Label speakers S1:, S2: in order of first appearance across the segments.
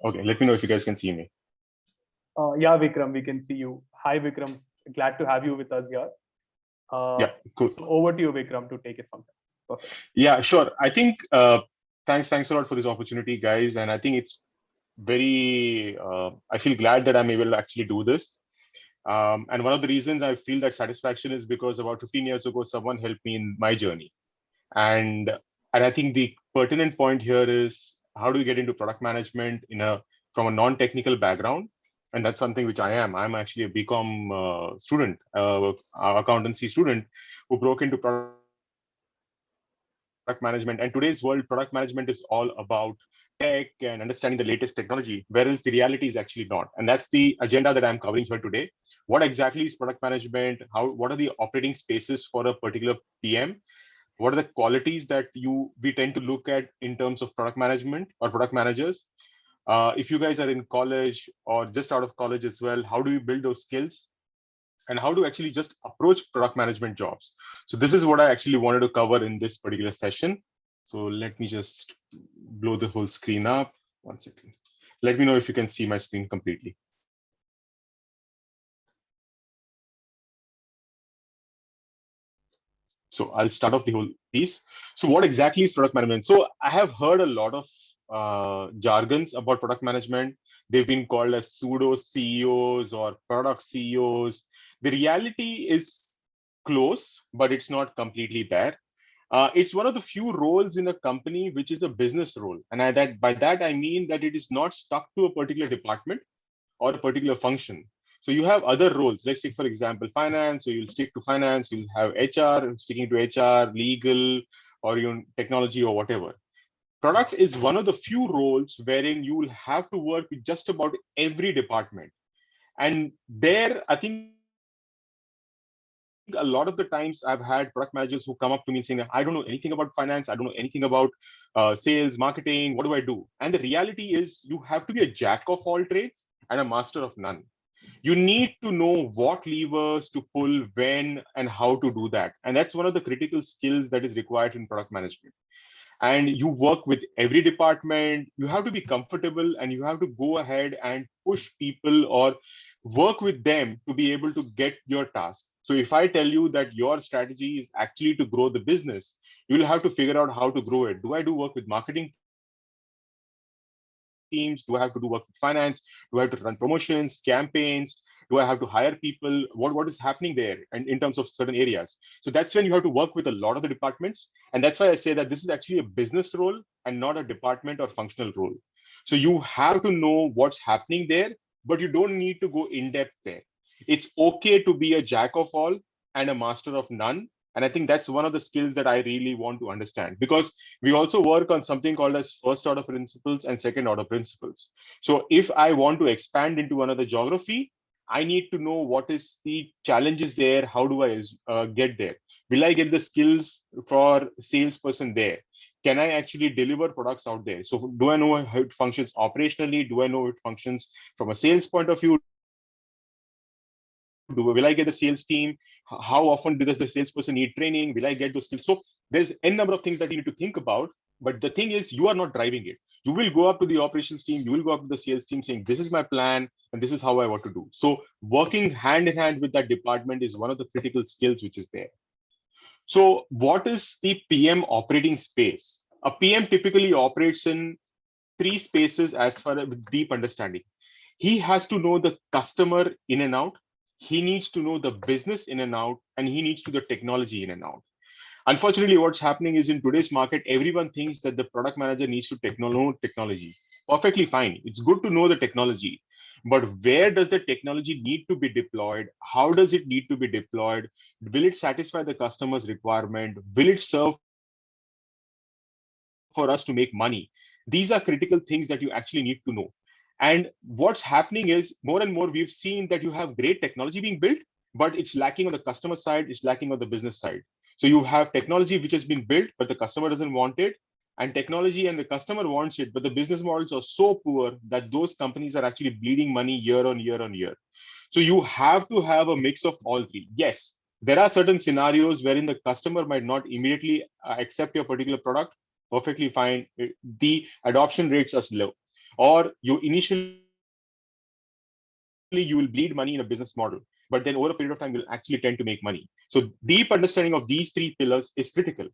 S1: Okay, let me know if you guys can see me.
S2: Yeah, Vikram, we can see you. Hi, Vikram. Glad to have you with us here. Uh,
S1: Yeah, cool.
S2: so over to you, Vikram, to take it from there. Perfect.
S1: Yeah, sure. I think thanks a lot for this opportunity, guys. And I think it's very. I feel glad that I'm able to actually do this. And one of the reasons I feel that satisfaction is because about 15 years ago, someone helped me in my journey. And and I think the pertinent point here is how do you get into product management from a non-technical background? And that's something which I am. I'm actually a BCom student, accountancy student who broke into product management. And today's world, product management is all about tech and understanding the latest technology, whereas the reality is actually not. And that's the agenda that I'm covering here today. What exactly is product management? What are the operating spaces for a particular PM? What are the qualities that we tend to look at in terms of product management or product managers? If you guys are in college or just out of college as well, how do you build those skills? And how to actually just approach product management jobs? So this is what I actually wanted to cover in this particular session. So let me just blow the whole screen up. One second. Let me know if you can see my screen completely. So I'll start off the whole piece. So what exactly is product management? So I have heard a lot of jargons about product management. They've been called as pseudo CEOs or product CEOs. The reality is close, but it's not completely there. It's one of the few roles in a company which is a business role. And that by that, I mean that it is not stuck to a particular department or a particular function. So you have other roles. Let's take, for example, finance. So you'll stick to finance. You'll have HR, sticking to HR, legal, or technology or whatever. Product is one of the few roles wherein you will have to work with just about every department. And there, I think a lot of the times I've had product managers who come up to me saying, I don't know anything about finance. I don't know anything about sales, marketing. What do I do? And the reality is you have to be a jack of all trades and a master of none. You need to know what levers to pull, when, and how to do that. And that's one of the critical skills that is required in product management. And you work with every department. You have to be comfortable and you have to go ahead and push people or work with them to be able to get your task. So if I tell you that your strategy is actually to grow the business, you'll have to figure out how to grow it. Do I do work with marketing teams? Do I have to do work with finance? Do I have to run promotions, campaigns? Do I have to hire people? What is happening there? And in terms of certain areas. So that's when you have to work with a lot of the departments. And that's why I say that this is actually a business role and not a department or functional role. So you have to know what's happening there, but you don't need to go in depth there. It's okay to be a jack of all and a master of none. And I think that's one of the skills that I really want to understand, because we also work on something called as first order principles and second order principles. So if I want to expand into another geography, I need to know what is the challenges there. How do I get there? Will I get the skills for salesperson there? Can I actually deliver products out there? So do I know how it functions operationally? Do I know it functions from a sales point of view? Will I get the sales team? How often does the salesperson need training? Will I get those skills? So there's n number of things that you need to think about. But the thing is, you are not driving it. You will go up to the operations team, you will go up to the sales team saying, this is my plan and this is how I want to do. So working hand in hand with that department is one of the critical skills which is there. So what is the PM operating space? A PM typically operates in three spaces as far as with deep understanding. He has to know the customer in and out. He needs to know the business in and out, and he needs to know the technology in and out. Unfortunately, what's happening is in today's market, everyone thinks that the product manager needs to know technology. Perfectly fine. It's good to know the technology. But where does the technology need to be deployed? How does it need to be deployed? Will it satisfy the customer's requirement? Will it serve for us to make money? These are critical things that you actually need to know. And what's happening is more and more we've seen that you have great technology being built, but it's lacking on the customer side, it's lacking on the business side. So you have technology which has been built, but the customer doesn't want it, and technology and the customer wants it, but the business models are so poor that those companies are actually bleeding money year on year on year. So you have to have a mix of all three. Yes, there are certain scenarios wherein the customer might not immediately accept your particular product. Perfectly fine. The adoption rates are low. or you initially you will bleed money in a business model, but then over a period of time you'll actually tend to make money. So deep understanding of these three pillars is critical.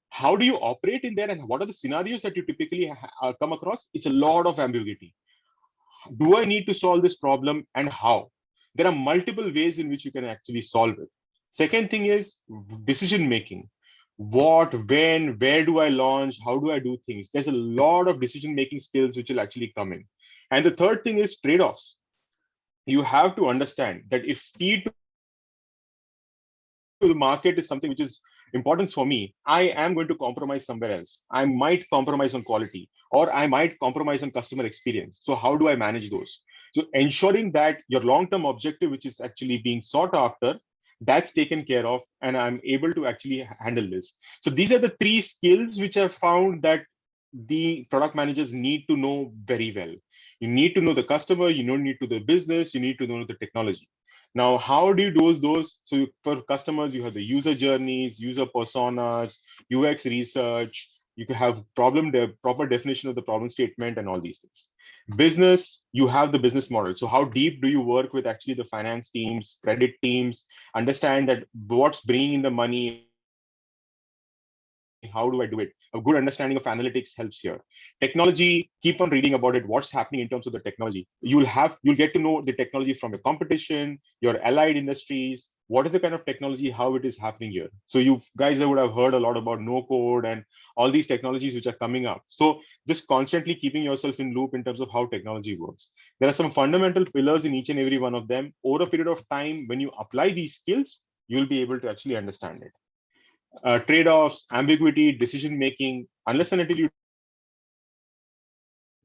S1: How do you operate in there, and what are the scenarios that you typically come across? It's a lot of ambiguity. Do I need to solve this problem, and how? There are multiple ways in which you can actually solve it. Second thing is decision making. What, when, where do I launch? How do I do things? There's a lot of decision making skills which will actually come in. And the third thing is trade offs. You have to understand that if speed to the market is something which is important for me, I am going to compromise somewhere else. I might compromise on quality, or I might compromise on customer experience. So how do I manage those? So ensuring that your long-term objective, which is actually being sought after, that's taken care of, and I'm able to actually handle this. So these are the three skills which I found that the product managers need to know very well. You need to know the customer, you need to know the business, you need to know the technology. Now, how do you do those? So for customers, you have the user journeys, user personas, UX research. You can have proper definition of the problem statement and all these things. Business, you have the business model. So how deep do you work with actually the finance teams, credit teams, understand that what's bringing in the money, how do I do it? A good understanding of analytics helps here. Technology, keep on reading about it, what's happening in terms of the technology. You'll get to know the technology from your competition, your allied industries, what is the kind of technology, how it is happening here. So you guys would have heard a lot about no code and all these technologies which are coming up. So just constantly keeping yourself in loop in terms of how technology works. There are some fundamental pillars in each and every one of them. Over a period of time, when you apply these skills, you'll be able to actually understand it. Trade-offs, ambiguity, decision-making, unless and until you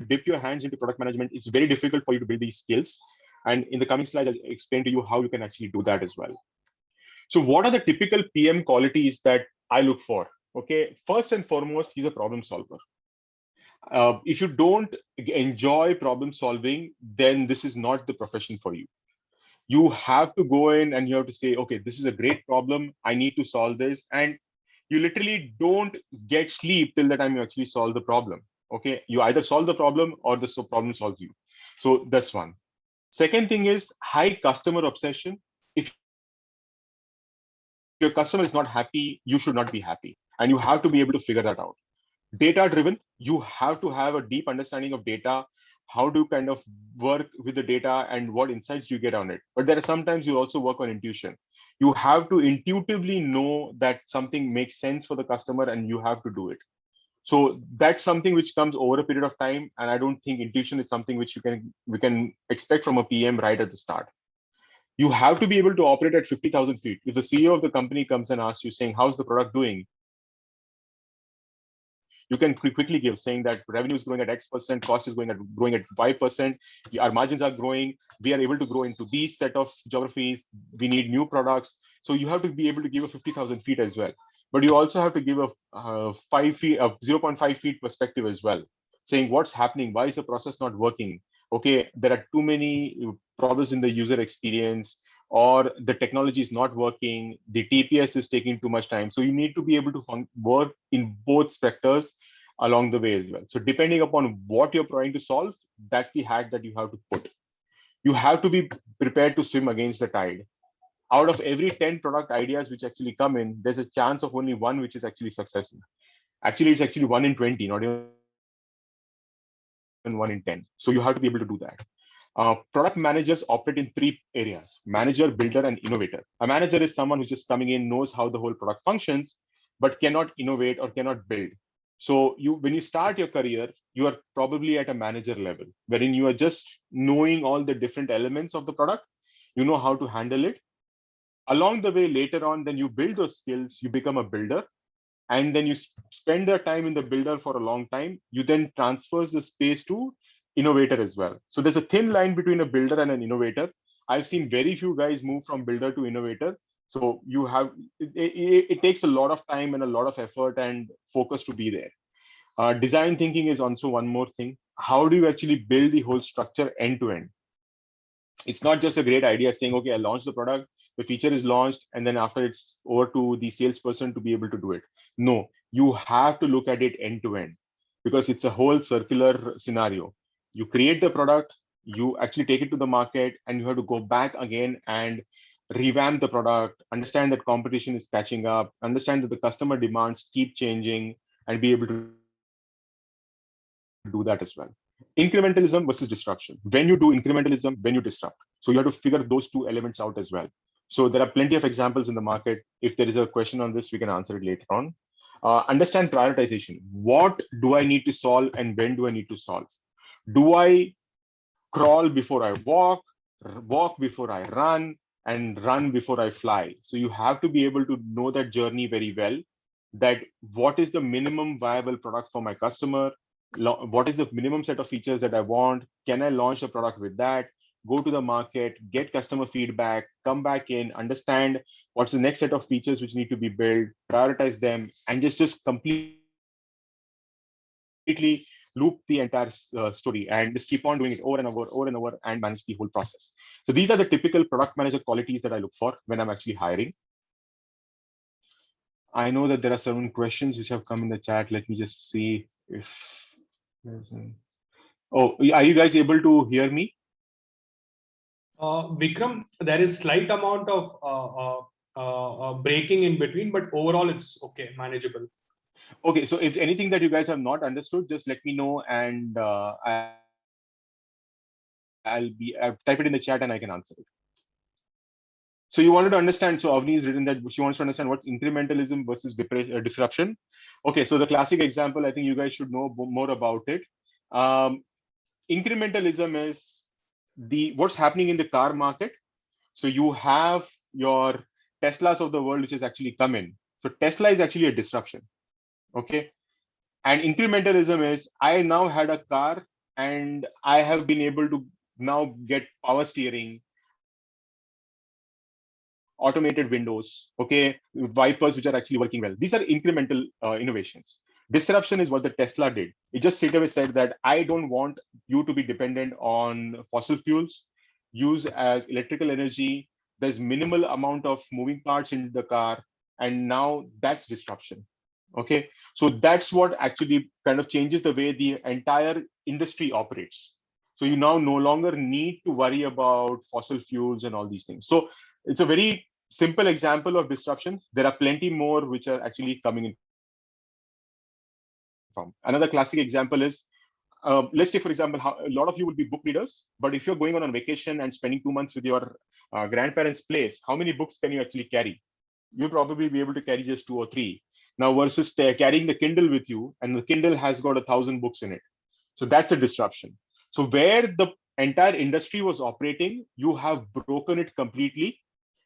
S1: dip your hands into product management, it's very difficult for you to build these skills. And in the coming slides, I'll explain to you how you can actually do that as well. So what are the typical PM qualities that I look for? Okay, first and foremost, he's a problem solver. If you don't enjoy problem solving, then this is not the profession for you. You have to go in and you have to say, okay, this is a great problem. I need to solve this. And you literally don't get sleep till the time you actually solve the problem. Okay, you either solve the problem or the problem solves you. So that's one. Second thing is high customer obsession. If your customer is not happy, you should not be happy, and you have to be able to figure that out. Data driven, you have to have a deep understanding of data. How do you kind of work with the data and what insights do you get on it? But there are sometimes you also work on intuition. You have to intuitively know that something makes sense for the customer and you have to do it. So that's something which comes over a period of time, and I don't think intuition is something which we can expect from a PM right at the start. You have to be able to operate at 50,000 feet. If the CEO of the company comes and asks you saying, how's the product doing? You can quickly give saying that revenue is growing at X%, cost is growing at 5%, our margins are growing, we are able to grow into these set of geographies, we need new products. So you have to be able to give a 50,000 feet as well. But you also have to give a 0.5 feet perspective as well, saying what's happening, why is the process not working? Okay, there are too many problems in the user experience, or the technology is not working, the TPS is taking too much time. So you need to be able to work in both sectors along the way as well. So depending upon what you're trying to solve, that's the hat that you have to put. You have to be prepared to swim against the tide. Out of every 10 product ideas which actually come in, there's a chance of only one which is actually successful. Actually, it's actually 1 in 20, not even 1 in 10. So you have to be able to do that. Product managers operate in three areas: manager, builder, and innovator. A manager is someone who's just coming in, knows how the whole product functions, but cannot innovate or cannot build. So when you start your career, you are probably at a manager level, wherein you are just knowing all the different elements of the product, you know how to handle it. Along the way, later on, then you build those skills, you become a builder, and then you spend the time in the builder for a long time. You then transfers the space to innovator as well. So there's a thin line between a builder and an innovator. I've seen very few guys move from builder to innovator. So you have it takes a lot of time and a lot of effort and focus to be there. Design thinking is also one more thing. How do you actually build the whole structure end to end? It's not just a great idea saying, okay, I launched the product, the feature is launched, and then after it's over to the salesperson to be able to do it. No, you have to look at it end to end, because it's a whole circular scenario. You create the product, you actually take it to the market, and you have to go back again and revamp the product, understand that competition is catching up, understand that the customer demands keep changing, and be able to do that as well. Incrementalism versus disruption. When you do incrementalism, when you disrupt. So you have to figure those two elements out as well. So there are plenty of examples in the market. If there is a question on this, we can answer it later on. Understand prioritization. What do I need to solve and when do I need to solve? Do I crawl before I walk before I run, and run before I fly? So you have to be able to know that journey very well, that what is the minimum viable product for my customer? What is the minimum set of features that I want? Can I launch a product with that? Go to the market, get customer feedback, come back in, understand what's the next set of features which need to be built, prioritize them, and just completely loop the entire story and just keep on doing it over and over and manage the whole process. So these are the typical product manager qualities that I look for when I'm actually hiring. I know that there are certain questions which have come in the chat. Let me just see if there's oh, are you guys able to hear me?
S3: Vikram, there is slight amount of breaking in between, but overall it's okay, manageable.
S1: Okay, so if anything that you guys have not understood, just let me know, and I'll type it in the chat and I can answer it. So you wanted to understand, so Avni has written that she wants to understand what's incrementalism versus disruption. Okay, so the classic example, I think you guys should know more about it. Incrementalism is what's happening in the car market. So you have your Teslas of the world, which has actually come in. So Tesla is actually a disruption. Okay. And incrementalism is I now had a car and I have been able to now get power steering, automated windows, okay, wipers which are actually working well. These are incremental innovations. Disruption is what the Tesla did. It just straight away said that I don't want you to be dependent on fossil fuels, use as electrical energy. There's minimal amount of moving parts in the car, and now that's disruption. Okay, so that's what actually kind of changes the way the entire industry operates. So you now no longer need to worry about fossil fuels and all these things. So it's a very simple example of disruption. There are plenty more which are actually coming in from. Another classic example is, let's take, for example, how a lot of you will be book readers, but if you're going on vacation and spending 2 months with your grandparents' place, how many books can you actually carry? You'll probably be able to carry just 2 or 3. Now versus carrying the Kindle with you, and the Kindle has got 1,000 books in it. So that's a disruption. So where the entire industry was operating, you have broken it completely.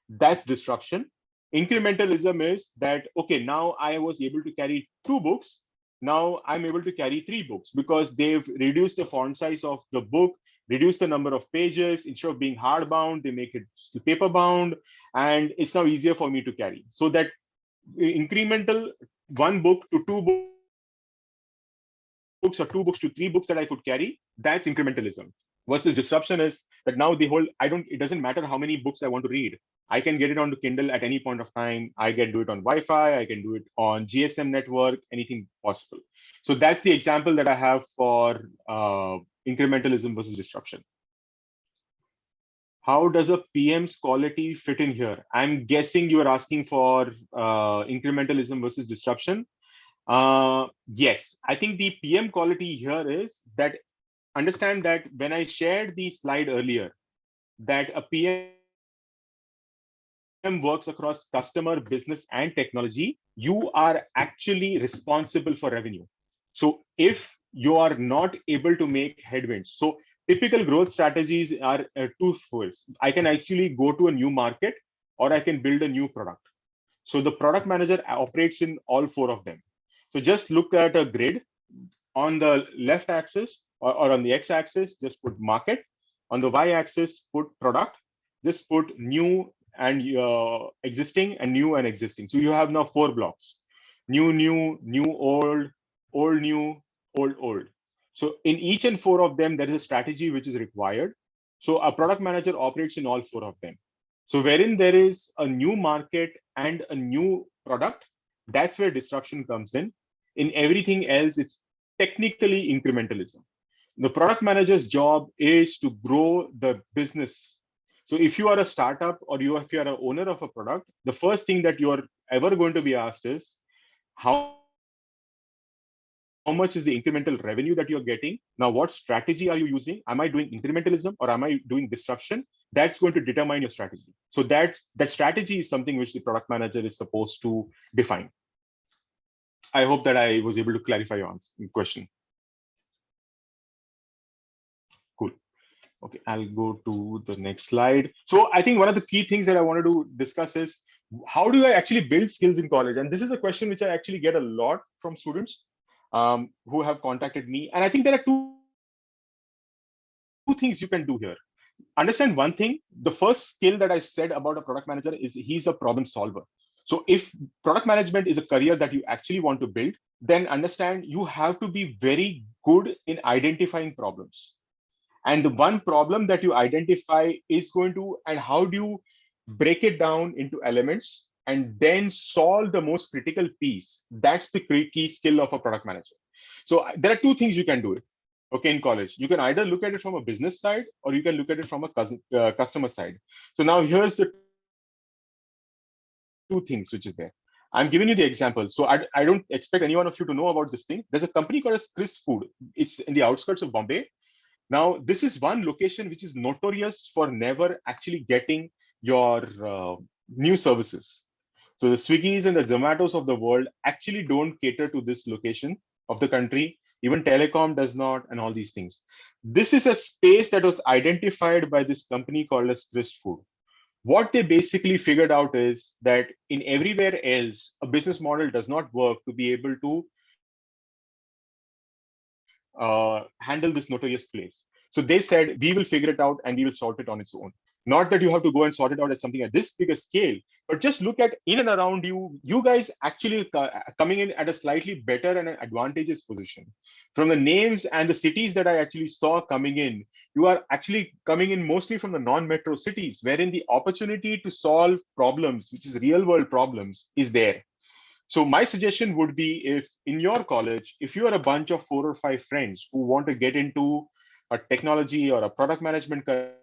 S1: That's disruption. Incrementalism is that, okay, now I was able to carry 2 books. Now I'm able to carry 3 books because they've reduced the font size of the book, reduced the number of pages. Instead of being hardbound, they make it paper bound, and it's now easier for me to carry. So that incremental 1 book to 2 books or 2 books to 3 books that I could carry, that's incrementalism. Versus disruption is that now it doesn't matter how many books I want to read. I can get it onto Kindle at any point of time. I can do it on Wi-Fi. I can do it on GSM network, anything possible. So that's the example that I have for incrementalism versus disruption. How does a PM's quality fit in here? I'm guessing you are asking for incrementalism versus disruption. Yes, I think the PM quality here is that, understand that when I shared the slide earlier, that a PM works across customer, business, and technology, you are actually responsible for revenue. So if you are not able to make headwinds, so typical growth strategies are twofold. I can actually go to a new market, or I can build a new product. So the product manager operates in all 4 of them. So just look at a grid. On the left axis or on the x-axis, just put market. On the y-axis, put product. Just put new and existing, and new and existing. So you have now 4 blocks: new, old, new, old. So in each and 4 of them, there is a strategy which is required. So a product manager operates in all 4 of them. So wherein there is a new market and a new product, that's where disruption comes in. In everything else, it's technically incrementalism. The product manager's job is to grow the business. So if you are a startup or if you are an owner of a product, the first thing that you are ever going to be asked is how much is the incremental revenue that you're getting? Now, what strategy are you using? Am I doing incrementalism or am I doing disruption? That's going to determine your strategy. So that strategy is something which the product manager is supposed to define. I hope that I was able to clarify your question. Cool. Okay, I'll go to the next slide. So I think one of the key things that I wanted to discuss is how do I actually build skills in college? And this is a question which I actually get a lot from students who have contacted me. And I think there are two things you can do here. Understand one thing, the first skill that I said about a product manager is he's a problem solver. So if product management is a career that you actually want to build, then understand you have to be very good in identifying problems. And the one problem that you identify is going to, and how do you break it down into elements and then solve the most critical piece? That's the key skill of a product manager. So there are two things you can do it. Okay, in college, you can either look at it from a business side or you can look at it from a customer side. So now here's the two things which is there. I'm giving you the example. So I don't expect any one of you to know about this thing. There's a company called as Chris Food. It's in the outskirts of Bombay. Now, this is one location which is notorious for never actually getting your new services. So the Swiggies and the Zomatos of the world actually don't cater to this location of the country. Even telecom does not, and all these things. This is a space that was identified by this company called as Chris Food. What they basically figured out is that in everywhere else, a business model does not work to be able to handle this notorious place. So they said, we will figure it out and we will sort it on its own. Not that you have to go and sort it out at something at this bigger scale, but just look at in and around you, you guys actually coming in at a slightly better and an advantageous position. From the names and the cities that I actually saw coming in, you are actually coming in mostly from the non-metro cities, wherein the opportunity to solve problems, which is real world problems, is there. So my suggestion would be, if in your college, if you are a bunch of 4 or 5 friends who want to get into a technology or a product management career,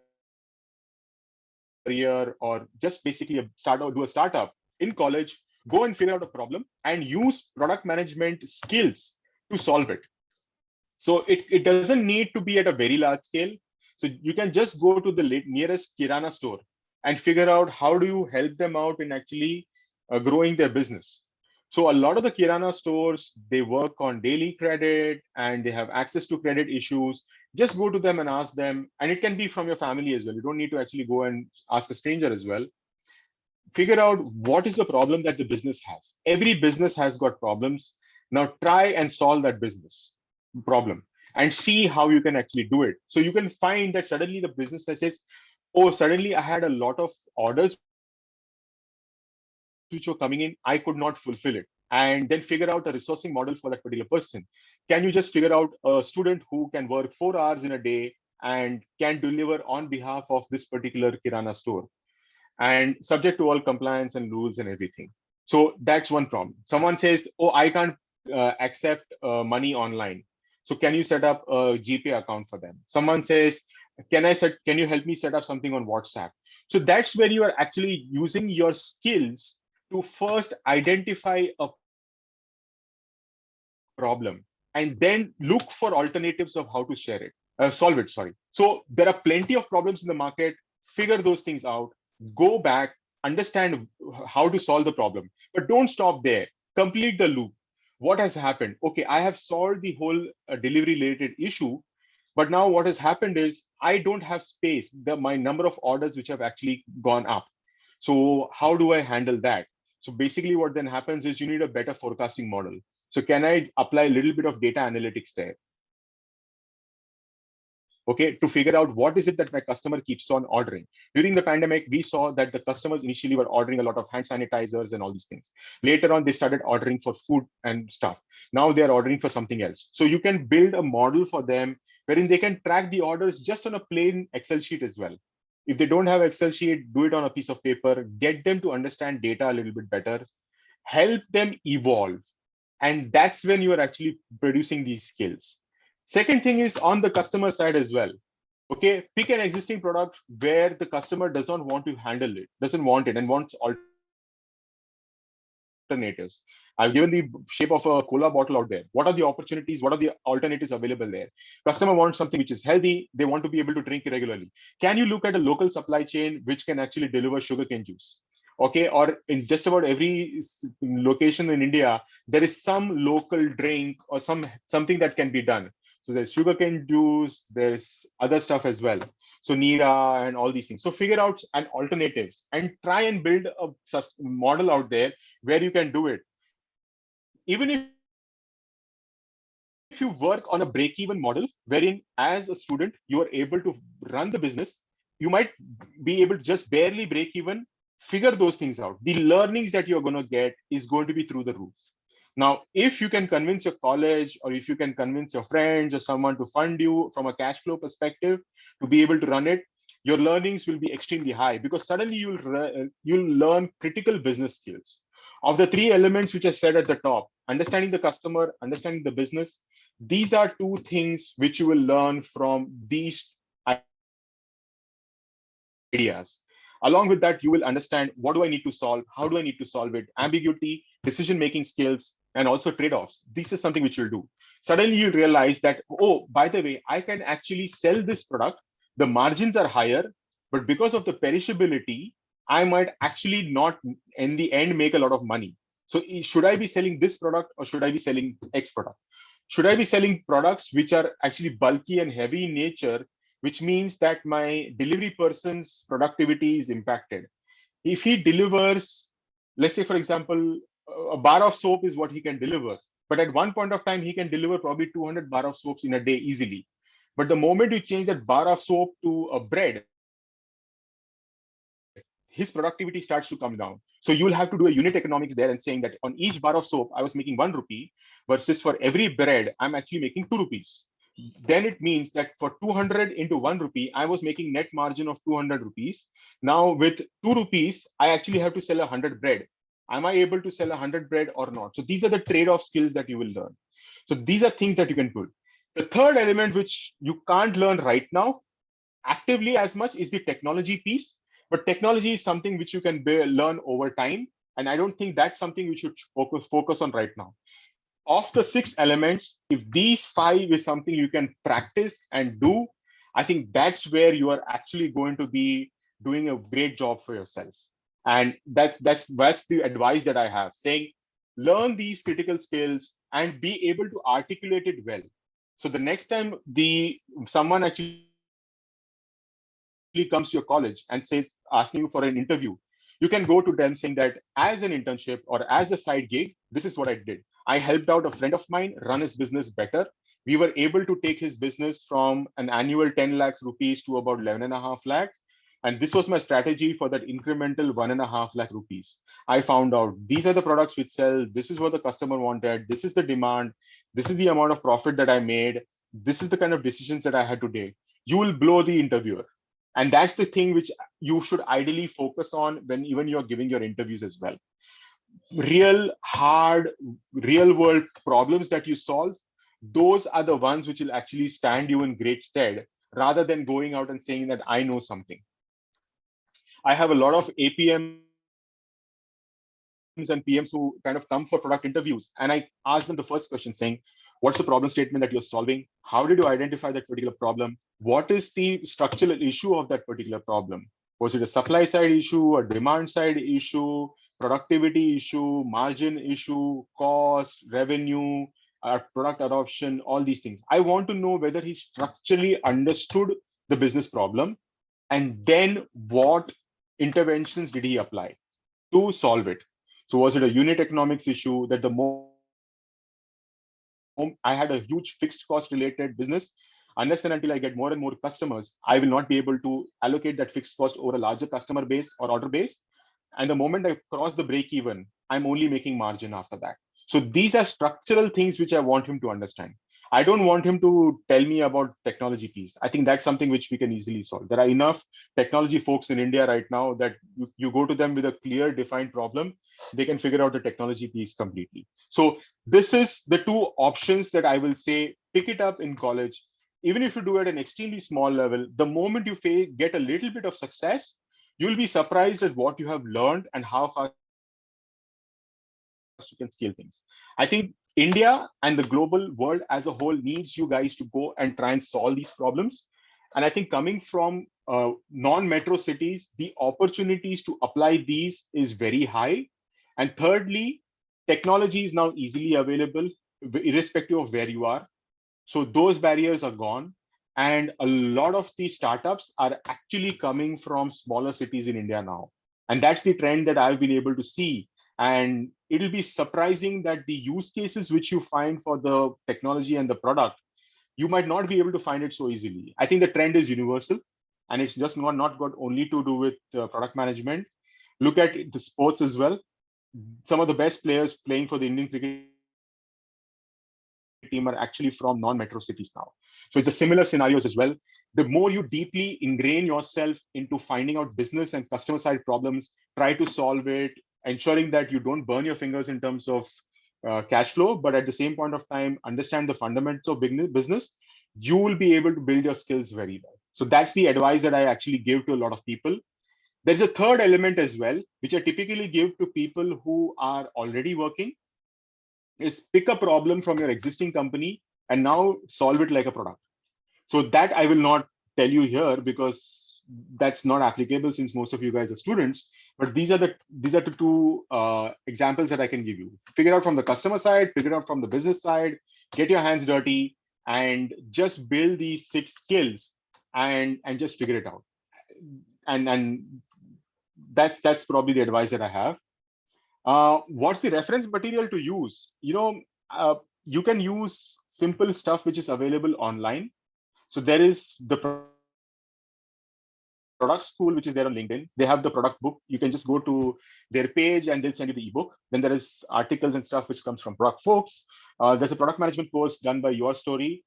S1: or just basically do a startup in college, go and figure out a problem and use product management skills to solve it. So it doesn't need to be at a very large scale. So you can just go to the nearest Kirana store and figure out how do you help them out in actually growing their business. So a lot of the Kirana stores, they work on daily credit and they have access to credit issues. Just go to them and ask them, and it can be from your family as well. You don't need to actually go and ask a stranger as well. Figure out what is the problem that the business has. Every business has got problems. Now try and solve that business problem and see how you can actually do it. So you can find that suddenly the business says, oh, suddenly I had a lot of orders which were coming in, I could not fulfill it. And then figure out a resourcing model for that particular person. Can you just figure out a student who can work 4 hours in a day and can deliver on behalf of this particular Kirana store, and subject to all compliance and rules and everything? So that's one problem. Someone says, oh, I can't accept money online. So can you set up a GPay account for them? Someone says, can you help me set up something on WhatsApp? So that's where you are actually using your skills to first identify a problem and then look for alternatives of how to solve it. Sorry. So there are plenty of problems in the market. Figure those things out. Go back, understand how to solve the problem, but don't stop there. Complete the loop. What has happened? Okay, I have solved the whole delivery related issue, but now what has happened is I don't have space. My number of orders which have actually gone up. So how do I handle that? So basically what then happens is you need a better forecasting model. So can I apply a little bit of data analytics there? Okay, to figure out what is it that my customer keeps on ordering. During the pandemic, we saw that the customers initially were ordering a lot of hand sanitizers and all these things. Later on, they started ordering for food and stuff. Now they're ordering for something else. So you can build a model for them wherein they can track the orders just on a plain Excel sheet as well. If they don't have Excel sheet, do it on a piece of paper, get them to understand data a little bit better, help them evolve. And that's when you are actually producing these skills. Second thing is on the customer side as well. Okay, pick an existing product where the customer does not want to handle it, doesn't want it, and wants alternatives. I've given the shape of a cola bottle out there. What are the opportunities? What are the alternatives available there? Customer wants something which is healthy. They want to be able to drink it regularly. Can you look at a local supply chain which can actually deliver sugarcane juice? Okay, or in just about every location in India, there is some local drink or something that can be done. So there's sugarcane juice, there's other stuff as well. So Nira and all these things. So figure out an alternatives and try and build a model out there where you can do it. Even if you work on a break-even model, wherein as a student, you are able to run the business, you might be able to just barely break even, figure those things out. The learnings that you're going to get is going to be through the roof. Now, if you can convince your college or if you can convince your friends or someone to fund you from a cash flow perspective to be able to run it, your learnings will be extremely high because suddenly you'll learn critical business skills. Of the three elements which I said at the top, understanding the customer, understanding the business, these are two things which you will learn from these ideas. Along with that, you will understand what do I need to solve, how do I need to solve it, ambiguity, decision-making skills, and also trade-offs. This is something which you'll do. Suddenly you realize that, oh, by the way, I can actually sell this product. The margins are higher, but because of the perishability, I might actually not in the end make a lot of money. So should I be selling this product or should I be selling X product? Should I be selling products which are actually bulky and heavy in nature, which means that my delivery person's productivity is impacted? If he delivers, let's say, for example, a bar of soap is what he can deliver. But at one point of time, he can deliver probably 200 bar of soaps in a day easily. But the moment you change that bar of soap to a bread, his productivity starts to come down. So you'll have to do a unit economics there and saying that on each bar of soap, I was making 1 rupee versus for every bread, I'm actually making 2 rupees. Then it means that for 200 into 1 rupee, I was making net margin of 200 rupees. Now with 2 rupees, I actually have to sell 100 bread. Am I able to sell 100 bread or not? So these are the trade-off skills that you will learn. So these are things that you can build. The third element, which you can't learn right now actively as much, is the technology piece. But technology is something which you can learn over time. And I don't think that's something we should focus on right now. Of the 6 elements, if these 5 is something you can practice and do, I think that's where you are actually going to be doing a great job for yourself. And that's the advice that I have, saying learn these critical skills and be able to articulate it well. So the next time someone actually comes to your college and says, asking you for an interview, you can go to them saying that as an internship or as a side gig, this is what I did. I helped out a friend of mine run his business better. We were able to take his business from an annual 10 lakhs rupees to about 11.5 lakhs. And this was my strategy for that incremental 1.5 lakh rupees. I found out these are the products which sell. This is what the customer wanted. This is the demand. This is the amount of profit that I made. This is the kind of decisions that I had to take. You will blow the interviewer. And that's the thing which you should ideally focus on when even you're giving your interviews as well. Real hard, real world problems that you solve, those are the ones which will actually stand you in great stead rather than going out and saying that I know something. I have a lot of APMs and PMs who kind of come for product interviews. And I ask them the first question saying, what's the problem statement that you're solving? How did you identify that particular problem? What is the structural issue of that particular problem? Was it a supply side issue, a demand side issue, productivity issue, margin issue, cost, revenue, product adoption, all these things? I want to know whether he structurally understood the business problem and then what interventions did he apply to solve it. So was it a unit economics issue that the more I had a huge fixed cost related business, unless and until I get more and more customers, I will not be able to allocate that fixed cost over a larger customer base or order base. And the moment I cross the break even, I'm only making margin after that. So these are structural things which I want him to understand. I don't want him to tell me about technology piece. I think that's something which we can easily solve. There are enough technology folks in India right now that you go to them with a clear defined problem, they can figure out the technology piece completely. So this is the 2 options that I will say. pick it up in college, even if you do it at an extremely small level, the moment you get a little bit of success, you'll be surprised at what you have learned and how fast you can scale things. I think India and the global world as a whole needs you guys to go and try and solve these problems. And I think coming from non-metro cities, the opportunities to apply these is very high. And thirdly, technology is now easily available, irrespective of where you are. So those barriers are gone. And a lot of these startups are actually coming from smaller cities in India now. And that's the trend that I've been able to see. And it'll be surprising that the use cases which you find for the technology and the product, you might not be able to find it so easily. I think the trend is universal, and it's just not got only to do with product management. Look at the sports as well. Some of the best players playing for the Indian cricket team are actually from non-metro cities now. So it's a similar scenarios as well. The more you deeply ingrain yourself into finding out business and customer side problems, try to solve it, ensuring that you don't burn your fingers in terms of cash flow, but at the same point of time, understand the fundamentals of business, you will be able to build your skills very well. So that's the advice that I actually give to a lot of people. There's a third element as well, which I typically give to people who are already working, is pick a problem from your existing company and now solve it like a product. So that I will not tell you here because that's not applicable since most of you guys are students. But these are the two examples that I can give you. Figure out from the customer side, figure out from the business side, get your hands dirty, and just build these 6 skills and just figure it out. And that's probably the advice that I have. What's the reference material to use? You can use simple stuff which is available online. So there is the product school, which is there on LinkedIn. They have the product book. You can just go to their page and they'll send you the ebook. Then there is articles and stuff which comes from product folks. There's a product management course done by Your Story,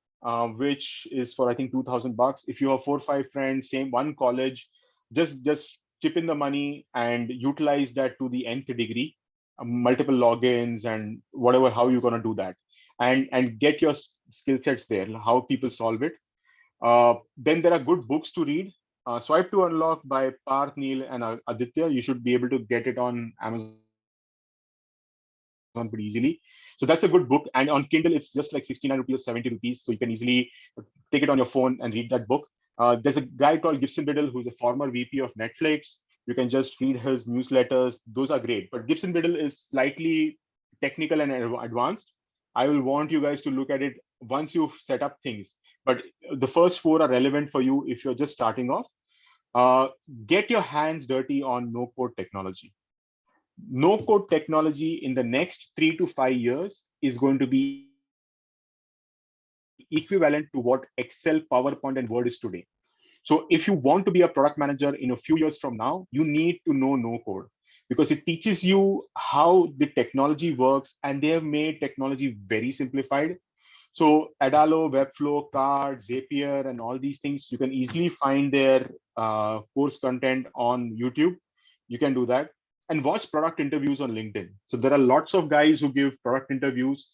S1: which is for I think $2,000. If you have 4 or 5 friends, same one college, just chip in the money and utilize that to the nth degree. Multiple logins and whatever, how you're going to do that, and get your skill sets there, how people solve it. Then there are good books to read. Swipe to Unlock by Parth, Neil, and Aditya. You should be able to get it on Amazon pretty easily. So that's a good book. And on Kindle, it's just like 69 rupees or 70 rupees. So you can easily take it on your phone and read that book. There's a guy called Gibson Biddle, who's a former VP of Netflix. You can just read his newsletters. Those are great. But Gibson Biddle is slightly technical and advanced. I will want you guys to look at it once you've set up things. But the first 4 are relevant for you if you're just starting off. Get your hands dirty on no-code technology. No-code technology in the next 3 to 5 years is going to be equivalent to what Excel, PowerPoint, and Word is today. So if you want to be a product manager in a few years from now, you need to know no-code because it teaches you how the technology works, and they have made technology very simplified. So Adalo, Webflow, Card, Zapier, and all these things, you can easily find their course content on YouTube. You can do that. And watch product interviews on LinkedIn. So there are lots of guys who give product interviews.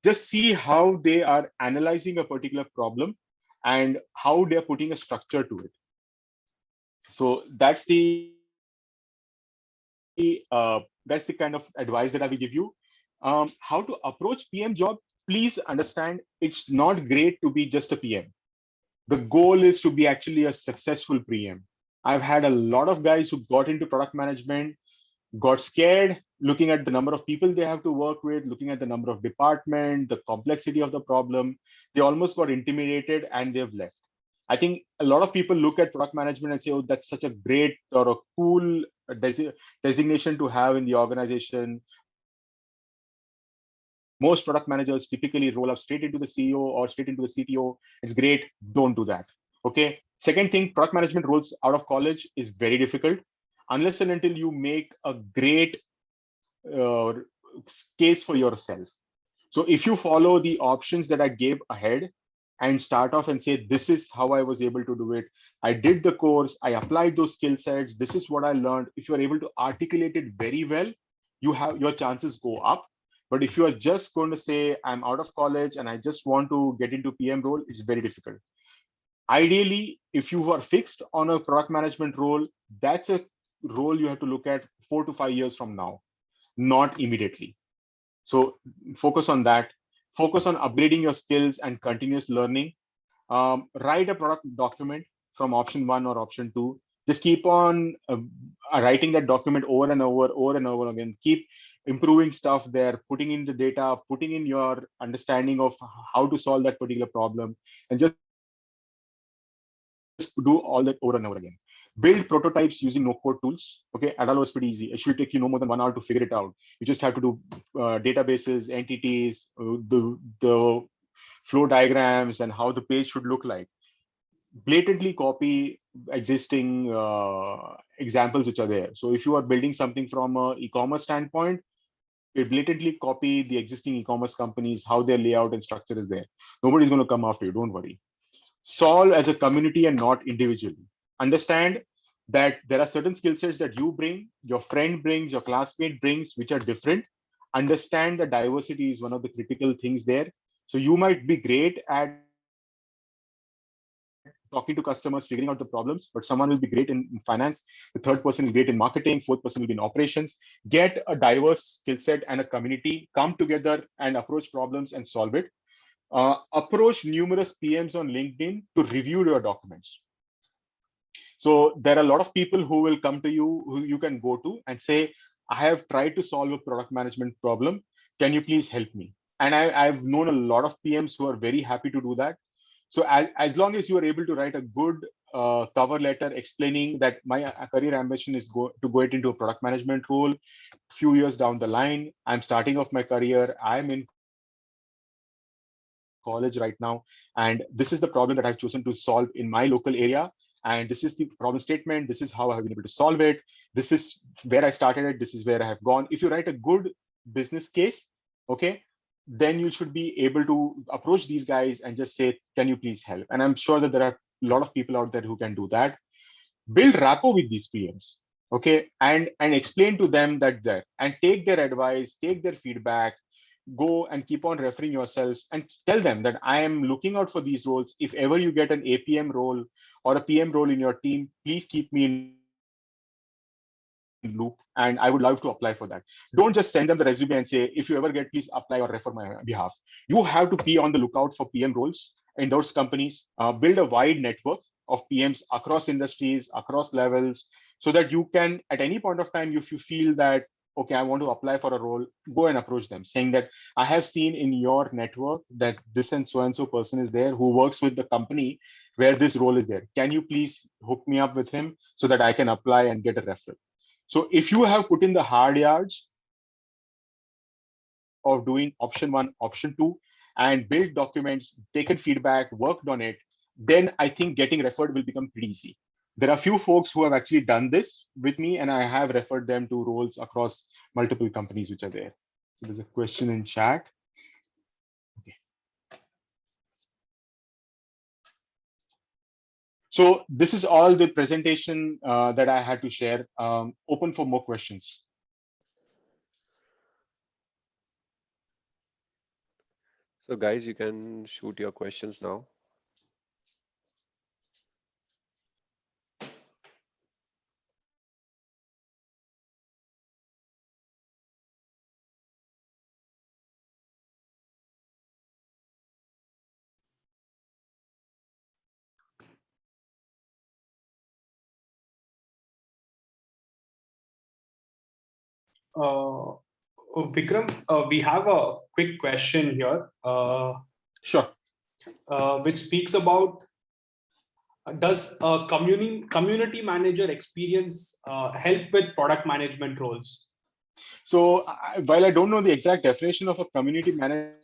S1: Just see how they are analyzing a particular problem and how they're putting a structure to it. So that's the kind of advice that I will give you. How to approach PM job? Please understand, it's not great to be just a PM. The goal is to be actually a successful PM. I've had a lot of guys who got into product management, got scared looking at the number of people they have to work with, looking at the number of departments, the complexity of the problem. They almost got intimidated and they've left. I think a lot of people look at product management and say, oh, that's such a great or a cool designation to have in the organization. Most product managers typically roll up straight into the CEO or straight into the CTO. It's great. Don't do that. Okay. Second thing, product management roles out of college is very difficult unless and until you make a great case for yourself. So if you follow the options that I gave ahead and start off and say, this is how I was able to do it. I did the course. I applied those skill sets. This is what I learned. If you're able to articulate it very well, you have your chances go up. But if you are just going to say, I'm out of college and I just want to get into PM role, it's very difficult. Ideally, if you are fixed on a product management role, that's a role you have to look at 4 to 5 years from now, not immediately. So focus on that. Focus on upgrading your skills and continuous learning. Write a product document from option 1 or option 2. Just keep on writing that document over and over again. Keep improving stuff there, putting in the data, putting in your understanding of how to solve that particular problem, and just do all that over and over again. Build prototypes using no-code tools. Okay, Adalo is pretty easy. It should take you no more than 1 hour to figure it out. You just have to do databases, entities, the flow diagrams, and how the page should look like. Blatantly copy existing examples which are there. So if you are building something from an e-commerce standpoint, you blatantly copy the existing e-commerce companies, how their layout and structure is there. Nobody's going to come after you. Don't worry. Solve as a community and not individually. Understand that there are certain skill sets that you bring, your friend brings, your classmate brings, which are different. Understand that diversity is one of the critical things there. So you might be great at talking to customers, figuring out the problems, but someone will be great in finance. The third person will be great in marketing. Fourth person will be in operations. Get a diverse skill set and a community, come together and approach problems and solve it. Approach numerous PMs on LinkedIn to review your documents. So there are a lot of people who will come to you, who you can go to and say, I have tried to solve a product management problem. Can you please help me? And I've known a lot of PMs who are very happy to do that. So as long as you are able to write a good cover letter explaining that my career ambition is to go into a product management role, few years down the line, I'm starting off my career, I'm in college right now, and this is the problem that I've chosen to solve in my local area, and this is the problem statement, this is how I have been able to solve it, this is where I started it, this is where I have gone. If you write a good business case, okay, then you should be able to approach these guys and just say, can you please help? And I'm sure that there are a lot of people out there who can do that. Build rapport with these PMs, okay, and explain to them that and take their advice, take their feedback, go and keep on referring yourselves and tell them that I am looking out for these roles. If ever you get an APM role or a PM role in your team, please keep me in loop and I would love to apply for that. Don't just send them the resume and say, if you ever get, please apply or refer my behalf. You have to be on the lookout for PM roles in those companies. Build a wide network of PMs across industries, across levels, so that you can, at any point of time, if you feel that, okay, I want to apply for a role, go and approach them saying that I have seen in your network that this and so person is there who works with the company where this role is there. Can you please hook me up with him so that I can apply and get a referral? So if you have put in the hard yards of doing option 1, option 2, and build documents, taken feedback, worked on it, then I think getting referred will become pretty easy. There are few folks who have actually done this with me, and I have referred them to roles across multiple companies which are there. So there's a question in chat. Okay. So this is all the presentation that I had to share. Open for more questions.
S4: So guys, you can shoot your questions now.
S3: Vikram, we have a quick question here.
S1: Sure.
S3: Which speaks about, does a community manager experience help with product management roles?
S1: So while I don't know the exact definition of a community manager,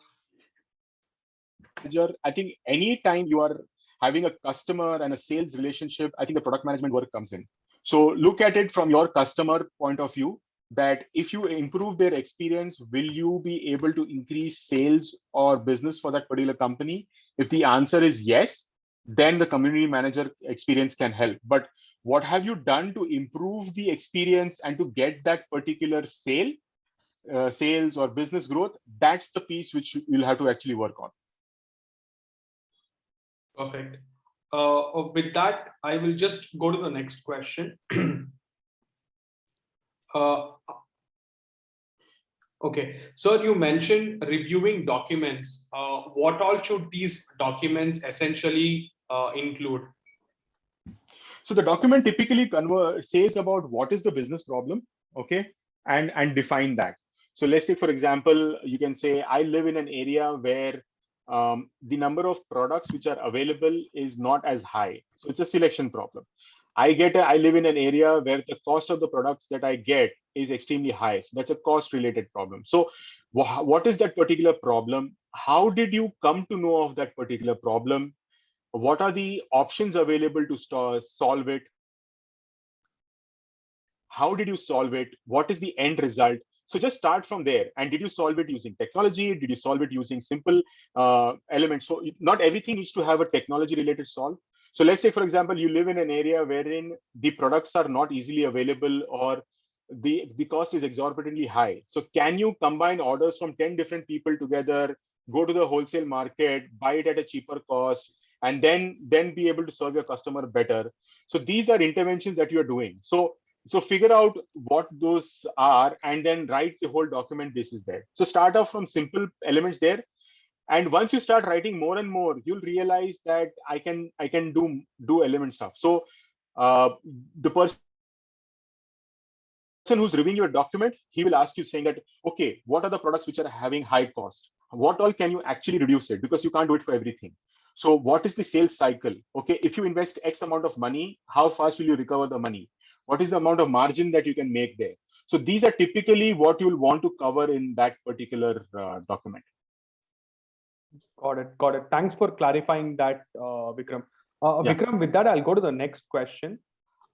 S1: I think anytime you are having a customer and a sales relationship, I think the product management work comes in. So look at it from your customer point of view, that if you improve their experience, will you be able to increase sales or business for that particular company? If the answer is yes, then the community manager experience can help. But what have you done to improve the experience and to get that particular sale? sales or business growth, that's the piece which you'll have to actually work on.
S3: Perfect. With that, I will just go to the next question. Okay, so you mentioned reviewing documents. What all should these documents essentially include?
S1: So the document typically says about what is the business problem, okay, and define that. So let's take, for example, you can say, I live in an area where the number of products which are available is not as high. So it's a selection problem. I live in an area where the cost of the products that I get is extremely high. So that's a cost related problem. So what is that particular problem? How did you come to know of that particular problem? What are the options available to solve it? How did you solve it? What is the end result? So just start from there. And did you solve it using technology? Did you solve it using simple elements? So not everything needs to have a technology related solve. So let's say, for example, you live in an area wherein the products are not easily available or the cost is exorbitantly high. So can you combine orders from 10 different people together, go to the wholesale market, buy it at a cheaper cost, and then be able to serve your customer better? So these are interventions that you are doing. So figure out what those are and then write the whole document basis there. So start off from simple elements there. And once you start writing more and more, you'll realize that I can do element stuff. So the person who's reviewing your document, he will ask you saying that, okay, what are the products which are having high cost? What all can you actually reduce it? Because you can't do it for everything. So what is the sales cycle? Okay, if you invest X amount of money, how fast will you recover the money? What is the amount of margin that you can make there? So these are typically what you'll want to cover in that particular document.
S2: Got it. Thanks for clarifying that, Vikram.
S1: Yeah.
S2: Vikram, with that, I'll go to the next question.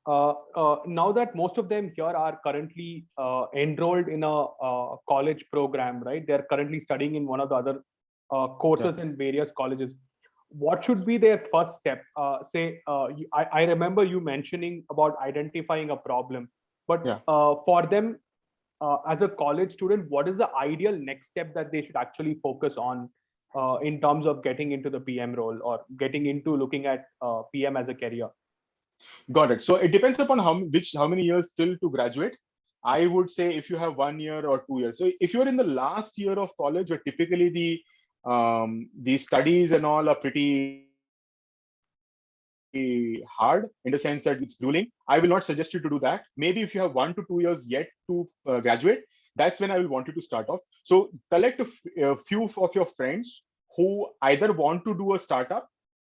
S2: Now that most of them here are currently enrolled in a college program, right? They're currently studying in one of the other courses in various colleges. What should be their first step? I remember you mentioning about identifying a problem, but for them as a college student, what is the ideal next step that they should actually focus on in terms of getting into the PM role or getting into looking at PM as a career?
S1: Got it. So it depends upon how many years still to graduate. I would say if you have 1 year or 2 years. So if you're in the last year of college, where typically the studies and all are pretty hard in the sense that it's grueling, I will not suggest you to do that. Maybe if you have 1 to 2 years yet to graduate, that's when I will want you to start off. So collect a few of your friends who either want to do a startup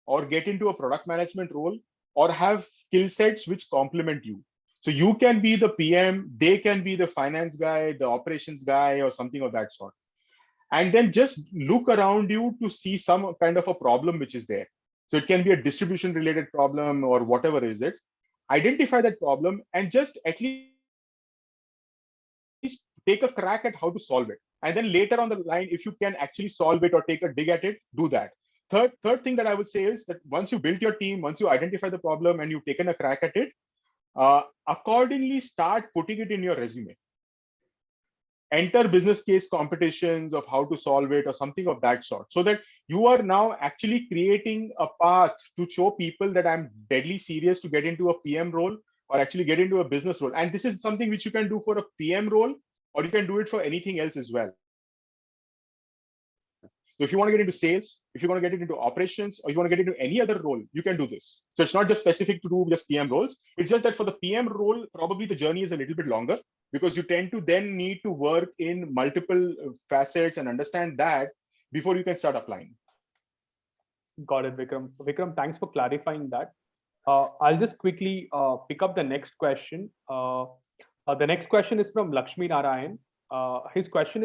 S1: or get into a product management role or have skill sets which complement you. So you can be the PM, they can be the finance guy, the operations guy, or something of that sort. And then just look around you to see some kind of a problem which is there. So it can be a distribution related problem or whatever is it. Identify that problem and just at least take a crack at how to solve it. And then later on the line, if you can actually solve it or take a dig at it, do that. Third thing that I would say is that once you build your team, once you identify the problem and you've taken a crack at it, accordingly start putting it in your resume. Enter business case competitions of how to solve it or something of that sort, so that you are now actually creating a path to show people that I'm deadly serious to get into a PM role or actually get into a business role. And this is something which you can do for a PM role, or you can do it for anything else as well. So if you want to get into sales, if you want to get into operations, or you want to get into any other role, you can do this. So it's not just specific to do just PM roles. It's just that for the PM role, probably the journey is a little bit longer because you tend to then need to work in multiple facets and understand that before you can start applying.
S2: Got it, Vikram. Vikram, thanks for clarifying that. I'll just quickly pick up the next question. The next question is from Lakshmi Narayan. His question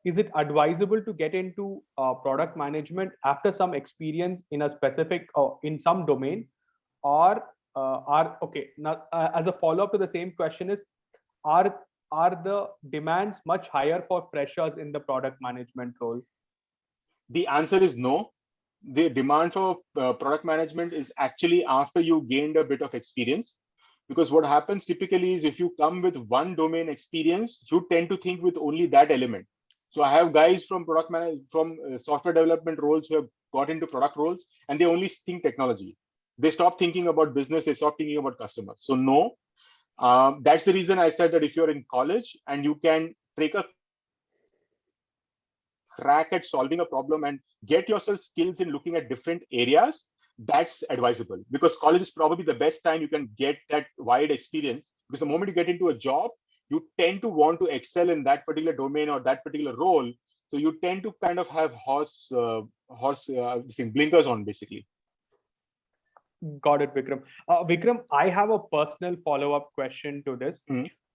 S2: is it advisable to get into product management after some experience in a specific in some domain, or as a follow-up to the same question is, are the demands much higher for freshers in the product management role?
S1: The answer is no. The demand for product management is actually after you gained a bit of experience. Because what happens typically is if you come with one domain experience, you tend to think with only that element. So I have guys from software development roles who have got into product roles, and they only think technology. They stop thinking about business. They stop thinking about customers. So no, that's the reason I said that if you're in college and you can take a crack at solving a problem and get yourself skills in looking at different areas, that's advisable, because college is probably the best time you can get that wide experience, because the moment you get into a job, you tend to want to excel in that particular domain or that particular role. So you tend to kind of have blinkers on, basically.
S2: Got it, Vikram. Vikram, I have a personal follow-up question to this.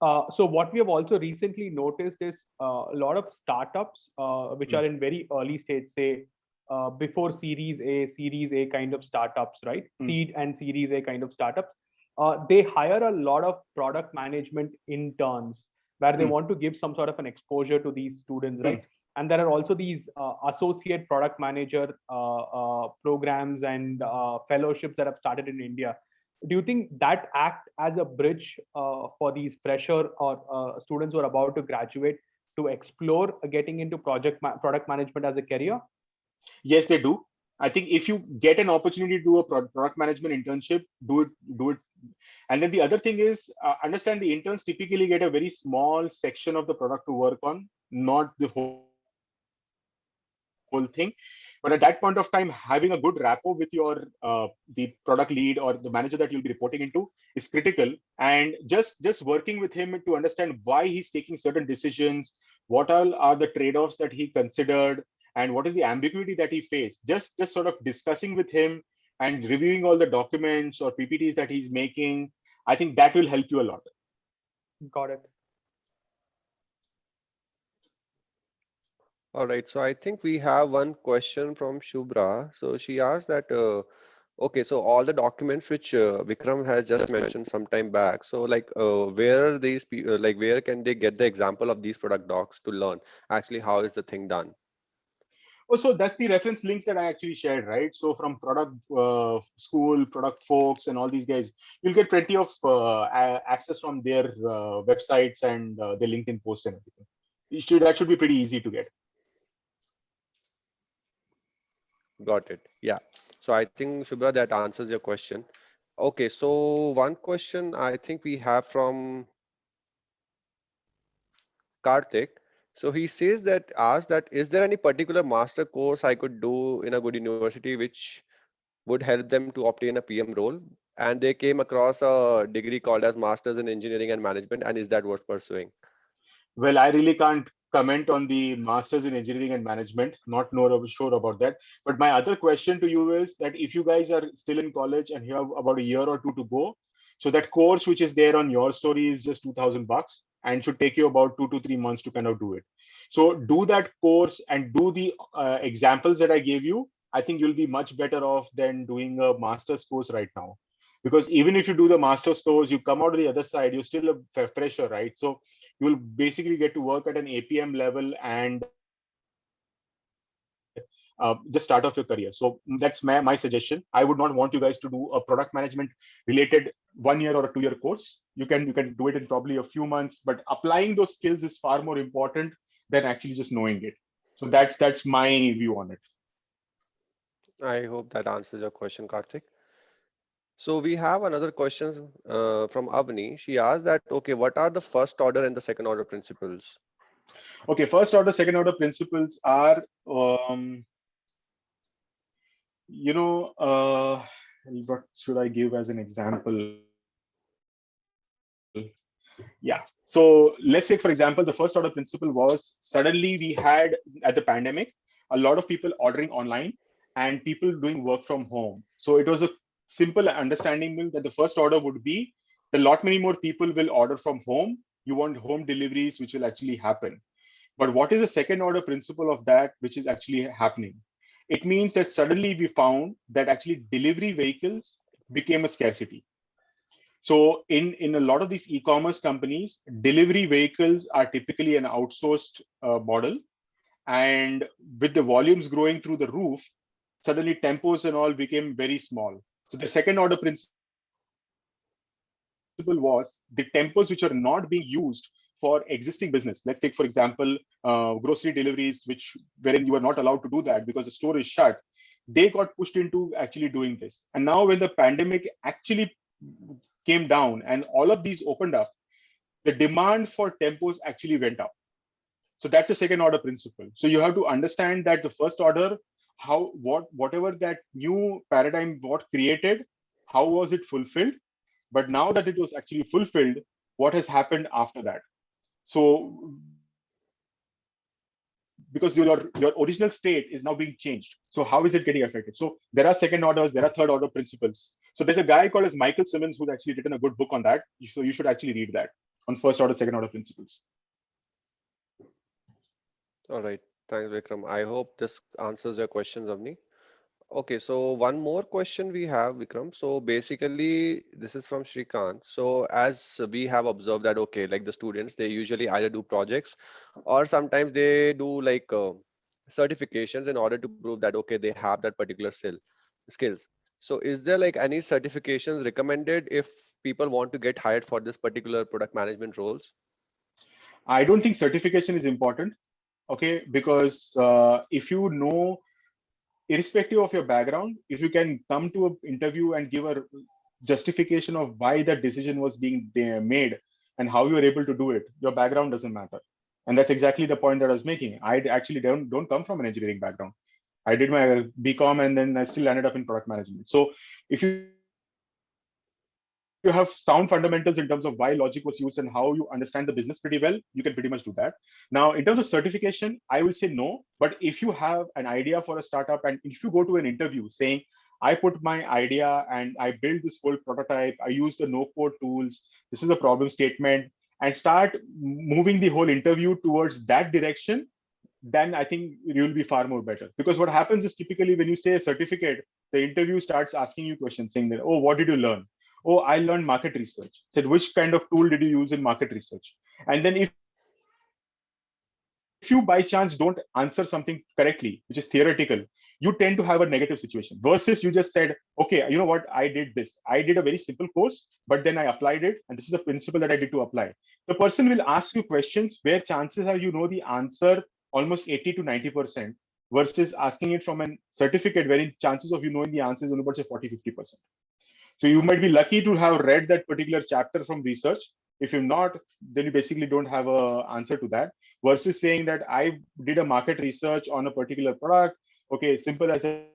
S2: So what we have also recently noticed is a lot of startups which are in very early stage, say before Series A kind of startups, right? Seed and Series A kind of startups. They hire a lot of product management interns where they want to give some sort of an exposure to these students, right? And there are also these associate product manager programs and fellowships that have started in India. Do you think that act as a bridge for these fresher or students who are about to graduate to explore getting into product management as a career?
S1: Yes, they do. I think if you get an opportunity to do a product management internship, do it. And then the other thing is, understand the interns typically get a very small section of the product to work on, not the whole thing. But at that point of time, having a good rapport with your the product lead or the manager that you'll be reporting into is critical. And just working with him to understand why he's taking certain decisions, what all are the trade-offs that he considered, and what is the ambiguity that he faced. Just sort of discussing with him and reviewing all the documents or PPTs that he's making, I think that will help you a lot.
S2: Got it.
S4: All right, so I think we have one question from Shubhra. So she asked that, okay, so all the documents which Vikram has just mentioned some time back. So like, where are these, where can they get the example of these product docs to learn actually how is the thing done?
S1: Oh, so that's the reference links that I actually shared, right? So from product school, product folks, and all these guys, you'll get plenty of access from their websites and their LinkedIn post and everything. That should be pretty easy to get.
S4: Got it. Yeah. So I think Shubhra, that answers your question. Okay, so one question I think we have from Karthik. So he says that, asked that, is there any particular master course I could do in a good university which would help them to obtain a PM role? And they came across a degree called as Masters in Engineering and Management. And is that worth pursuing?
S1: Well, I really can't comment on the Masters in Engineering and Management, not sure about that. But my other question to you is that if you guys are still in college and you have about a year or two to go, so that course which is there on Your Story is just $2,000 and should take you about 2 to 3 months to kind of do it. So do that course and do the examples that I gave you. I think you'll be much better off than doing a master's course right now. Because even if you do the master's course, you come out of the other side, you're still a fresher, right? So you'll basically get to work at an APM level and just start off your career. So that's my suggestion. I would not want you guys to do a product management related 1 year or a 2 year course. You can do it in probably a few months, but applying those skills is far more important than actually just knowing it. So that's my view on it.
S4: I hope that answers your question, Karthik. So we have another question from Avni. She asked that, okay, what are the first order and the second order principles?
S1: Okay, first order, second order principles are, what should I give as an example? Yeah. So let's say, for example, the first order principle was suddenly we had at the pandemic, a lot of people ordering online and people doing work from home. So it was a simple understanding that the first order would be a lot many more people will order from home. You want home deliveries, which will actually happen. But what is the second order principle of that, which is actually happening? It means that suddenly we found that actually delivery vehicles became a scarcity. So in a lot of these e-commerce companies, delivery vehicles are typically an outsourced model. And with the volumes growing through the roof, suddenly tempos and all became very small. So the second order principle principle was the tempos which are not being used for existing business. Let's take, for example, grocery deliveries, wherein you are not allowed to do that because the store is shut. They got pushed into actually doing this. And now when the pandemic actually came down and all of these opened up, the demand for tempos actually went up. So that's a second order principle. So you have to understand that the first order, whatever that new paradigm what created, how was it fulfilled? But now that it was actually fulfilled, what has happened after that? So because your original state is now being changed. So how is it getting affected? So there are second orders, there are third order principles. So there's a guy called as Michael Simmons who's actually written a good book on that. So you should actually read that on first order, second order principles.
S4: All right. Thanks, Vikram. I hope this answers your questions, Avni. Okay, so one more question we have, Vikram. So basically, this is from Shrikant. So as we have observed that, okay, like the students, they usually either do projects or sometimes they do like certifications in order to prove that, okay, they have that particular skills. So is there like any certifications recommended if people want to get hired for this particular product management roles?
S1: I don't think certification is important, okay, because if you know, irrespective of your background, if you can come to an interview and give a justification of why that decision was being made and how you are able to do it, your background doesn't matter. And that's exactly the point that I was making. I actually don't come from an engineering background. I did my BCom and then I still ended up in product management. So if you have sound fundamentals in terms of why logic was used and how you understand the business pretty well, you can pretty much do that. Now, in terms of certification, I will say no. But if you have an idea for a startup and if you go to an interview saying, I put my idea and I built this whole prototype, I use the no-code tools, this is a problem statement, and start moving the whole interview towards that direction, then I think you will be far more better. Because what happens is typically when you say a certificate, the interview starts asking you questions saying that, oh, what did you learn? Oh, I learned market research. Said, which kind of tool did you use in market research? And then if you by chance don't answer something correctly, which is theoretical, you tend to have a negative situation versus you just said, okay, you know what, I did this. I did a very simple course, but then I applied it. And this is a principle that I did to apply. The person will ask you questions where chances are you know the answer almost 80 to 90% versus asking it from a certificate wherein chances of you knowing the answer is only about say 40, 50%. So you might be lucky to have read that particular chapter from research. If you're not, then you basically don't have an answer to that. Versus saying that I did a market research on a particular product. Okay, simple as that,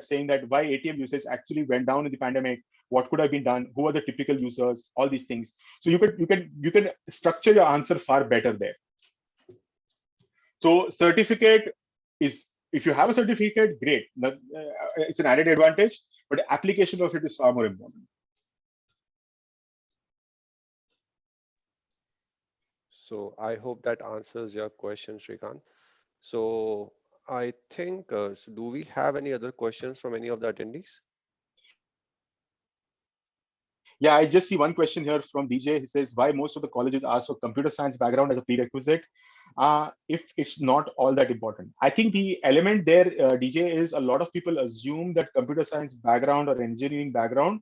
S1: saying that why ATM usage actually went down in the pandemic, what could have been done, who are the typical users, all these things. So you can structure your answer far better there. So certificate is, if you have a certificate, great. It's an added advantage, but application of it is far more important.
S4: So I hope that answers your question, Shrikant. So I think, so do we have any other questions from any of the attendees?
S1: Yeah, I just see one question here from DJ. He says, why most of the colleges ask for computer science background as a prerequisite? If it's not all that important. I think the element there, DJ, is a lot of people assume that computer science background or engineering background,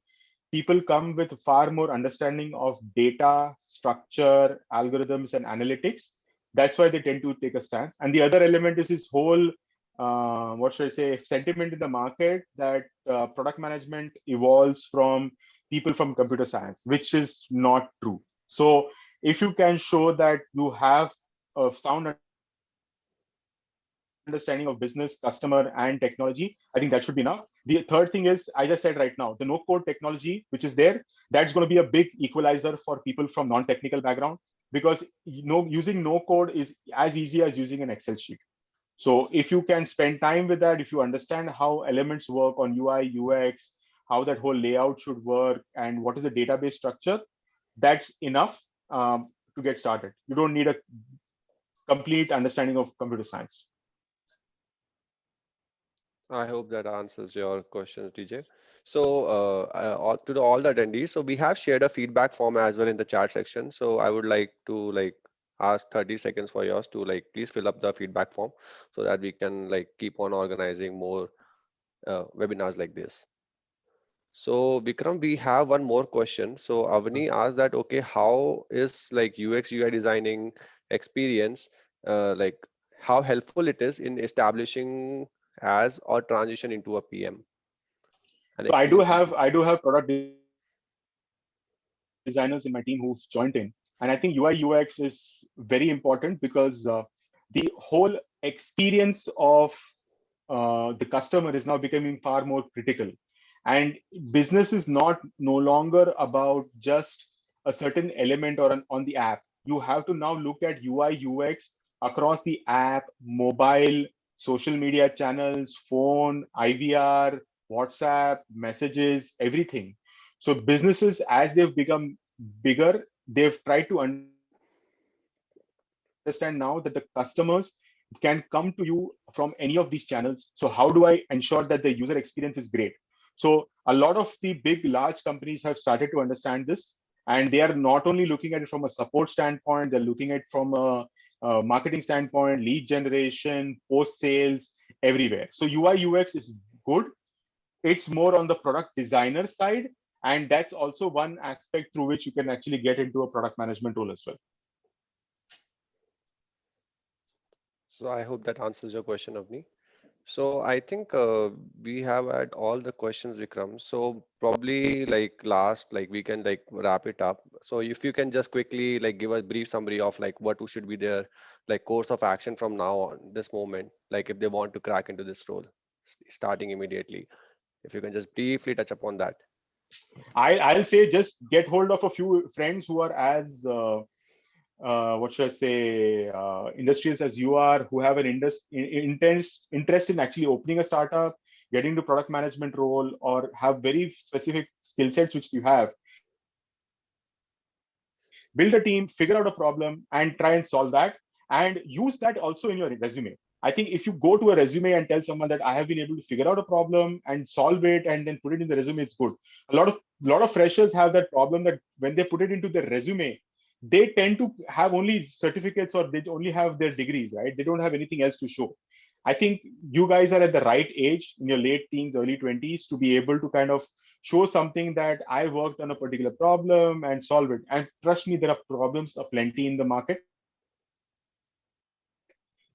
S1: people come with far more understanding of data, structure, algorithms, and analytics. That's why they tend to take a stance. And the other element is this whole, what should I say, sentiment in the market that product management evolves from people from computer science, which is not true. So if you can show that you have a sound understanding of business, customer, and technology, I think that should be enough. The third thing is, as I said right now, the no-code technology, which is there, that's going to be a big equalizer for people from non-technical background, because using no-code is as easy as using an Excel sheet. So if you can spend time with that, if you understand how elements work on UI, UX, how that whole layout should work, and what is the database structure, that's enough to get started. You don't need a complete understanding of computer science.
S4: I hope that answers your questions, DJ. So to all the attendees, so we have shared a feedback form as well in the chat section. So I would like to ask 30 seconds for yours to please fill up the feedback form so that we can keep on organizing more webinars like this. So Vikram, we have one more question. So Avani asked that, okay, how is like UX UI designing experience, like how helpful it is in establishing as or transition into a PM, an
S1: So I do
S4: experience
S1: have
S4: lead.
S1: product designers in my team who've joined in, and I think UI UX is very important because the whole experience of the customer is now becoming far more critical, and business is not no longer about just a certain element or on the app. You have to now look at UI UX across the app, mobile, social media channels, phone, IVR, WhatsApp, messages, everything. So businesses, as they've become bigger, they've tried to understand now that the customers can come to you from any of these channels. So how do I ensure that the user experience is great? So a lot of the big, large companies have started to understand this, and they are not only looking at it from a support standpoint, they're looking at it from a marketing standpoint, lead generation, post sales, everywhere. So UI UX is good. It's more on the product designer side, and that's also one aspect through which you can actually get into a product management role as well.
S4: So I hope that answers your question, Avni. So I think we have had all the questions, Vikram. So probably like last, like we can like wrap it up. So if you can just quickly like give a brief summary of like what should be their like course of action from now on, this moment, like if they want to crack into this role, starting immediately. If you can just briefly touch upon that.
S1: I'll say just get hold of a few friends who are as what should I say, industrious as you are, who have an intense interest in actually opening a startup, getting to product management role, or have very specific skill sets which you have. Build a team, figure out a problem, and try and solve that, and use that also in your resume. I think if you go to a resume and tell someone that I have been able to figure out a problem and solve it and then put it in the resume, it's good. A lot of freshers have that problem that when they put it into their resume, they tend to have only certificates or they only have their degrees, right? They don't have anything else to show. I think you guys are at the right age in your late teens, early 20s to be able to kind of show something that I worked on a particular problem and solve it. And trust me, there are problems aplenty in the market.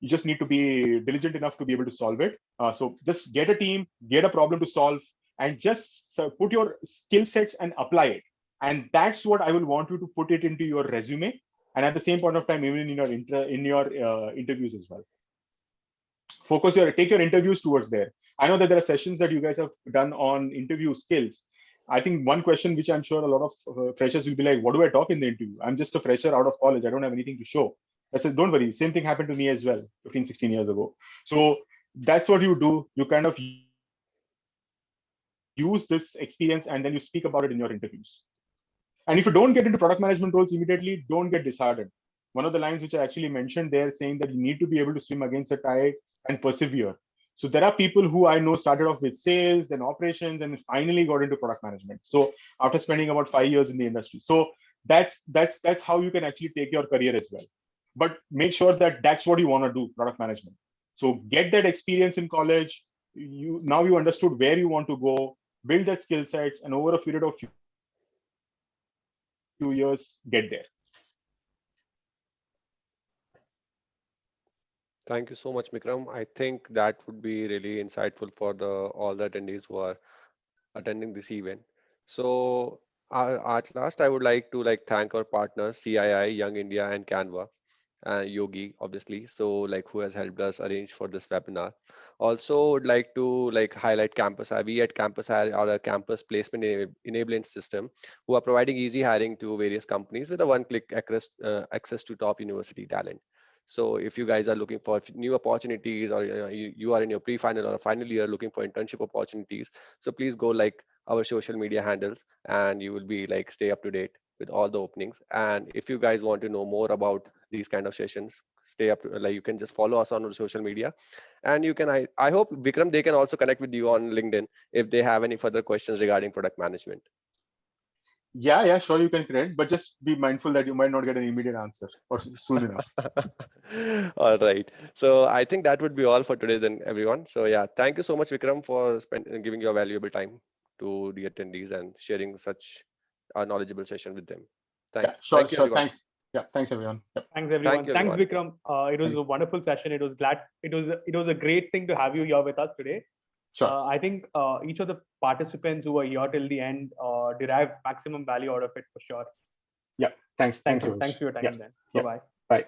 S1: You just need to be diligent enough to be able to solve it. So just get a team, get a problem to solve, and just put your skill sets and apply it. And that's what I will want you to put it into your resume, and at the same point of time, even in your interviews as well. Take your interviews towards there. I know that there are sessions that you guys have done on interview skills. I think one question which I'm sure a lot of freshers will be like, what do I talk in the interview? I'm just a fresher out of college, I don't have anything to show. I said, don't worry, same thing happened to me as well 15, 16 years ago. So that's what you do. You kind of use this experience and then you speak about it in your interviews. And if you don't get into product management roles immediately, don't get disheartened. One of the lines which I actually mentioned there, saying that you need to be able to swim against the tide and persevere. So there are people who I know started off with sales, then operations, and then finally got into product management. So after spending about 5 years in the industry, so that's how you can actually take your career as well. But make sure that that's what you want to do, product management. So get that experience in college. You understood where you want to go, build that skill sets, and over a period of few years, get there.
S4: Thank you so much, Vikram. I think that would be really insightful for the all the attendees who are attending this event. So at last, I would like to like thank our partners, CII, Young India, and Canva, and Yogi, obviously. So like who has helped us arrange for this webinar. Also, would like to like highlight Campus. We at Campus are a campus placement enablement system who are providing easy hiring to various companies with a one-click access to top university talent. So if you guys are looking for new opportunities, or you are in your pre-final or final year looking for internship opportunities, so please go like our social media handles and you will be like stay up to date with all the openings. And if you guys want to know more about these kind of sessions, stay up to, like you can just follow us on our social media. And you can I hope Vikram, they can also connect with you on LinkedIn if they have any further questions regarding product management.
S1: Yeah, sure, you can connect, but just be mindful that you might not get an immediate answer or soon enough.
S4: All right. So I think that would be all for today then, everyone. So yeah, thank you so much, Vikram, for giving your valuable time. to the attendees and sharing such a knowledgeable session with them.
S1: Yeah, sure,
S4: Thank you,
S1: sure.
S4: everyone.
S1: Thanks. Yeah, thanks everyone. Yep.
S2: Thanks everyone.
S4: you,
S2: Thanks
S4: everyone.
S2: Vikram. It was
S1: Thanks.
S2: a wonderful session. It was a great thing to have you here with us today.
S1: Sure.
S2: I think each of the participants who were here till the end derived maximum value out of it for sure.
S1: Yeah. Thanks.
S2: Thanks
S1: Thanks.
S2: for your time
S1: Yeah.
S2: then.
S1: Yeah.
S2: Bye-bye.
S1: Bye.